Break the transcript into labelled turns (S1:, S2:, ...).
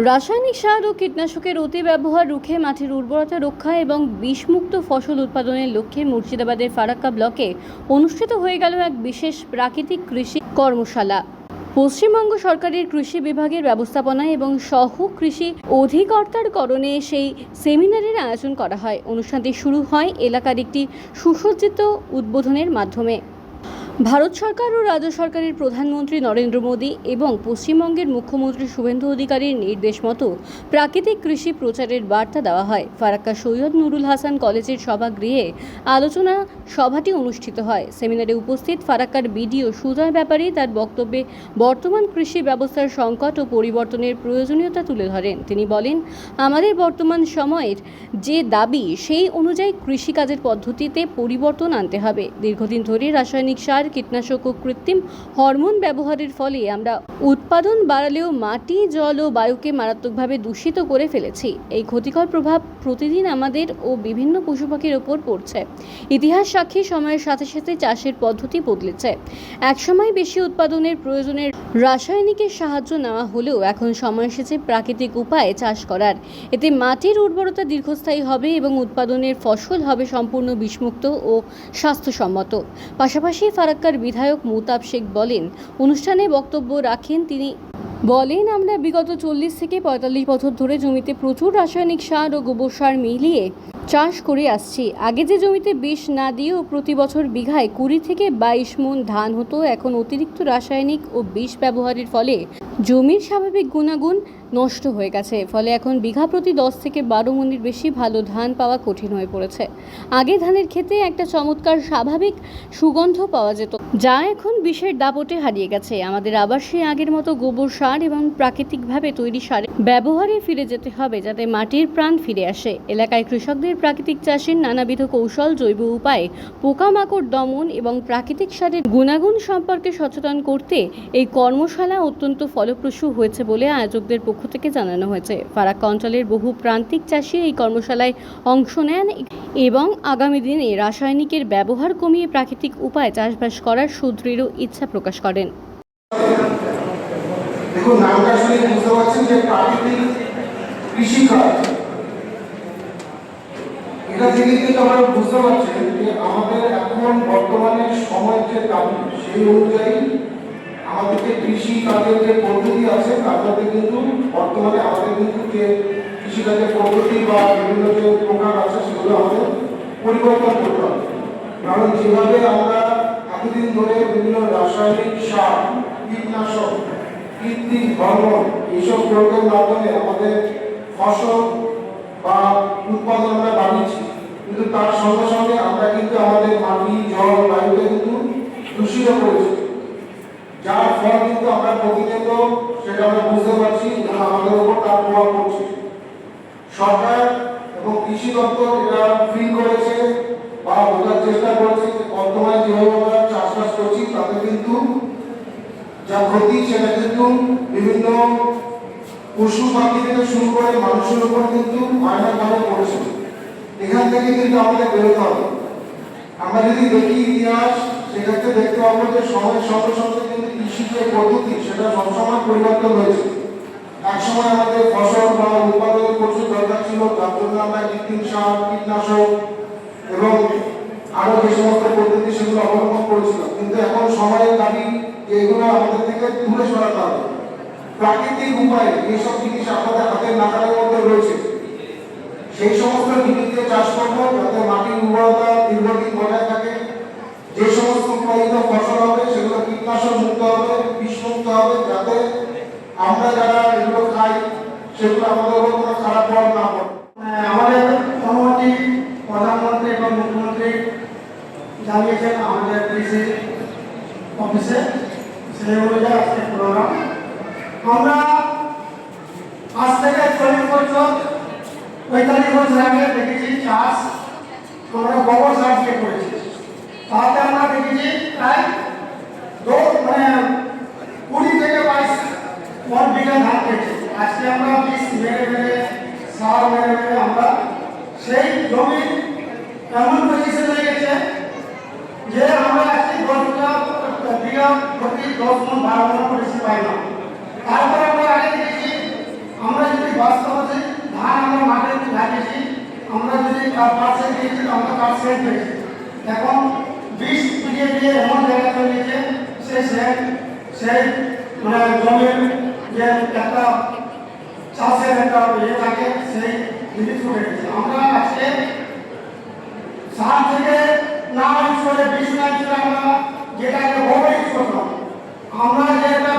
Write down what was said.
S1: রাসায়নিক সার ও কীটনাশকের অতি ব্যবহার রুখে মাটির উর্বরতা রক্ষা এবং বিষমুক্ত ফসল উৎপাদনের লক্ষ্যে মুর্শিদাবাদের ফারাক্কা ব্লকে অনুষ্ঠিত হয়ে গেল এক বিশেষ প্রাকৃতিক কৃষি কর্মশালা। পশ্চিমবঙ্গ সরকারের কৃষি বিভাগের ব্যবস্থাপনায় এবং সহ কৃষি অধিকর্তার করণে সেই সেমিনারের আয়োজন করা হয়। অনুষ্ঠানটি শুরু হয় এলাকার একটি সুসজ্জিত উদ্বোধনের মাধ্যমে। ভারত সরকার ও রাজ্য সরকারের প্রধানমন্ত্রী নরেন্দ্র মোদী এবং পশ্চিমবঙ্গের মুখ্যমন্ত্রী শুভেন্দু অধিকারীর নির্দেশ মতো প্রাকৃতিক কৃষি প্রচারের বার্তা দেওয়া হয়। ফারাক্কা সৈয়দ নুরুল হাসান কলেজের সভাগৃহে আলোচনা সভাটি অনুষ্ঠিত হয়। সেমিনারে উপস্থিত ফারাক্কার বিডিও সুজয় ব্যাপারী তার বক্তব্যে বর্তমান কৃষি ব্যবস্থার সংকট ও পরিবর্তনের প্রয়োজনীয়তা তুলে ধরেন। তিনি বলেন, আমাদের বর্তমান সময়ের যে দাবি সেই অনুযায়ী কৃষিকাজের পদ্ধতিতে পরিবর্তন আনতে হবে। দীর্ঘদিন ধরে রাসায়নিক সার, কীটনাশক ও কৃত্রিম হরমোন ব্যবহারের ফলে আমরা উৎপাদন বাড়ালেও মাটি, জল ও বায়ুকে মারাত্মকভাবে দূষিত করে ফেলেছি। এই ক্ষতিকর প্রভাব প্রতিদিন আমাদের ও বিভিন্ন পশু পাখির ওপর পড়ছে। ইতিহাস সাক্ষী, সময়ের সাথে সাথে চাষের পদ্ধতি বদলেছে। একসময় বেশি উৎপাদনের প্রয়োজনের রাসায়নিকের সাহায্য নেওয়া হলেও এখন সময় এসেছে প্রাকৃতিক উপায়ে চাষ করার। এতে মাটির উর্বরতা দীর্ঘস্থায়ী হবে এবং উৎপাদনের ফসল হবে সম্পূর্ণ বিষমুক্ত ও স্বাস্থ্যসম্মত। পাশাপাশি ফারাক্কার বিধায়ক মুতাব শেখ বলেন, অনুষ্ঠানে বক্তব্য রাখেন তিনি বলেন, আমরা বিগত 40 থেকে 45 বছর ধরে জমিতে প্রচুর রাসায়নিক সার ও গোবর সার মিলিয়ে চাষ করে আসছি। আগে যে জমিতে বিষ না দিয়েও প্রতি বছর বিঘায় 20 থেকে 22 মণ ধান হতো, এখন অতিরিক্ত রাসায়নিক ও বিষ ব্যবহারের ফলে জমির স্বাভাবিক গুণাগুণ নষ্ট হয়ে গেছে। ফলে এখন বিঘা প্রতি 10 থেকে 12 মণের বেশি ভালো ধান পাওয়া কঠিন হয়ে পড়েছে। আগে ধানের ক্ষেতে একটা চমৎকার স্বাভাবিক সুগন্ধ পাওয়া যেত, যা এখন বিষের দাপটে হারিয়ে গেছে। আমাদের আবার সেই আগের মতো গোবর সার এবং প্রাকৃতিকভাবে তৈরি সারের ব্যবহারে ফিরে যেতে হবে, যাতে মাটির প্রাণ ফিরে আসে। এলাকায় কৃষকদের প্রাকৃতিক চাষের নানাবিধ কৌশল, জৈব উপায়ে পোকামাকড় দমন এবং প্রাকৃতিক সারের গুণাগুণ সম্পর্কে সচেতন করতে এই কর্মশালা অত্যন্ত ফলপ্রসূ হয়েছে বলে আয়োজকদের পক্ষ থেকে জানানো হয়েছে। ফারাক্কা অঞ্চলের বহু প্রান্তিক চাষি এই কর্মশালায় অংশ নেন এবং আগামী দিনে রাসায়নিকের ব্যবহার কমিয়ে প্রাকৃতিক উপায়ে চাষবাস করার সুদৃঢ় ইচ্ছা প্রকাশ করেন।
S2: দেখুন, নামটা শুনে বুঝতে পারছেন যে প্রাকৃতিক কৃষিকাজ, এটা থেকে কিন্তু আমরা বুঝতে পারছেন যে আমাদের এখন বর্তমানে সময়ের যে দাবি সেই অনুযায়ী আমাদের যে কৃষিকাজের যে পদ্ধতি আছে তার মধ্যে কিন্তু বর্তমানে আমাদের কিন্তু যে কৃষিকাজের পদ্ধতি বা বিভিন্ন যে প্রকার আছে সেগুলো আমাদের পরিবর্তন করতে হবে। কারণ যেভাবে আমরা এতদিন ধরে বিভিন্ন রাসায়নিক সার, কীটনাশক, কৃত্রিম হরমোন এইসব প্রয়োগের মাধ্যমে আমাদের ফসল বা উৎপাদন আমরা বাড়িয়েছি, কিন্তু তার সঙ্গে সঙ্গে আমরা কিন্তু আমাদের মাটি, জল, বায়ুকে কিন্তু দূষিত করেছি, যার ফল কিন্তু আমরা প্রতিনিয়ত সেটা আমরা বুঝতে পারছি এবং আমাদের উপর তার প্রভাব পড়ছে। সরকার এবং কৃষি দপ্তর এটা ফিল করেছে বা বোঝার চেষ্টা করেছে যে বর্তমানে যেভাবে আমরা চাষবাস করছি তাতে কিন্তু যা ক্ষতি সেটা কিন্তু বিভিন্ন পশু পাখি থেকে শুরু করে মানুষের উপর কিন্তু ভয়ানকভাবে পড়েছে। এখান থেকে কিন্তু আমাদের বেরোতে হবে। আমরা যদি দেখি ইতিহাস, সেক্ষেত্রে দেখতে পাবো যে সময়ের সঙ্গে সঙ্গে কিন্তু কৃষি যে পদ্ধতি সেটা সবসময় পরিবর্তন হয়েছে। একসময় আমাদের ফসল বা উৎপাদনের প্রচুর দরকার ছিল, তার জন্য আমরা কৃত্রিম সার, কীটনাশক এবং আরো যে সমস্ত পদ্ধতি সেগুলো অবলম্বন করেছিলাম, কিন্তু এখন সময়ের দাবি যে এগুলো আমাদের থেকে দূরে সরাতে হবে। প্রাকৃতিক উপায়ে যেসব জিনিস আমাদের হাতের নাগালের মধ্যে রয়েছে সেই সমস্ত জিনিসকে চাষ করবো, যাতে মাটির উর্বরতা দীর্ঘদিন বজায় থাকে। যে সমস্ত উৎপাদিত ফসল হবে সেগুলো কীটনাশক মুক্ত হবে, বিষ মুক্ত হবে, যাতে আমরা যারা এগুলো খাই সেগুলো আমাদের উপর কোনো খারাপ প্রভাব না পড়ে।
S3: আমাদের অনুমতি প্রধানমন্ত্রী এবং মুখ্যমন্ত্রী জানিয়েছেন আমাদের কৃষি অফিসে, সেই অনুযায়ী আজকে প্রোগ্রাম। আমরা আজ থেকে 40 বছর 45 বছর আগে দেখেছি চাষ আমরা গোবর সার দিয়ে করেছি। তাতে আমরা দেখেছি প্রায় 20 থেকে 22 মণ বিঘা ধান পেয়েছি। আজকে আমরা বিষ মেরে মেরে, সার মেরে মেরে আমরা সেই জমি এমন পজিশন হয়ে গেছে যে আমরা আজকে 10 বিঘা প্রতি 10 মণ 12 মণ বেশি পাই না। তারপরে আমরা আগে দেখেছি আমরা পার্সেন্ট দিয়েছি, আমরা পার্সেন্ট পেয়েছি। এখন বিষ পিটিয়ে দিয়ে এমন জায়গা তৈরি হয়েছে সেই মানে জমির যে একটা চাষের একটা ইয়ে থাকে সেই জিনিস উঠে গেছে। আমরা আজকে সার থেকে না ইউজ করে বিষ না ইউজ করে আমরা যেটাকে গোবর ইউজ করতাম, আমরা যেটা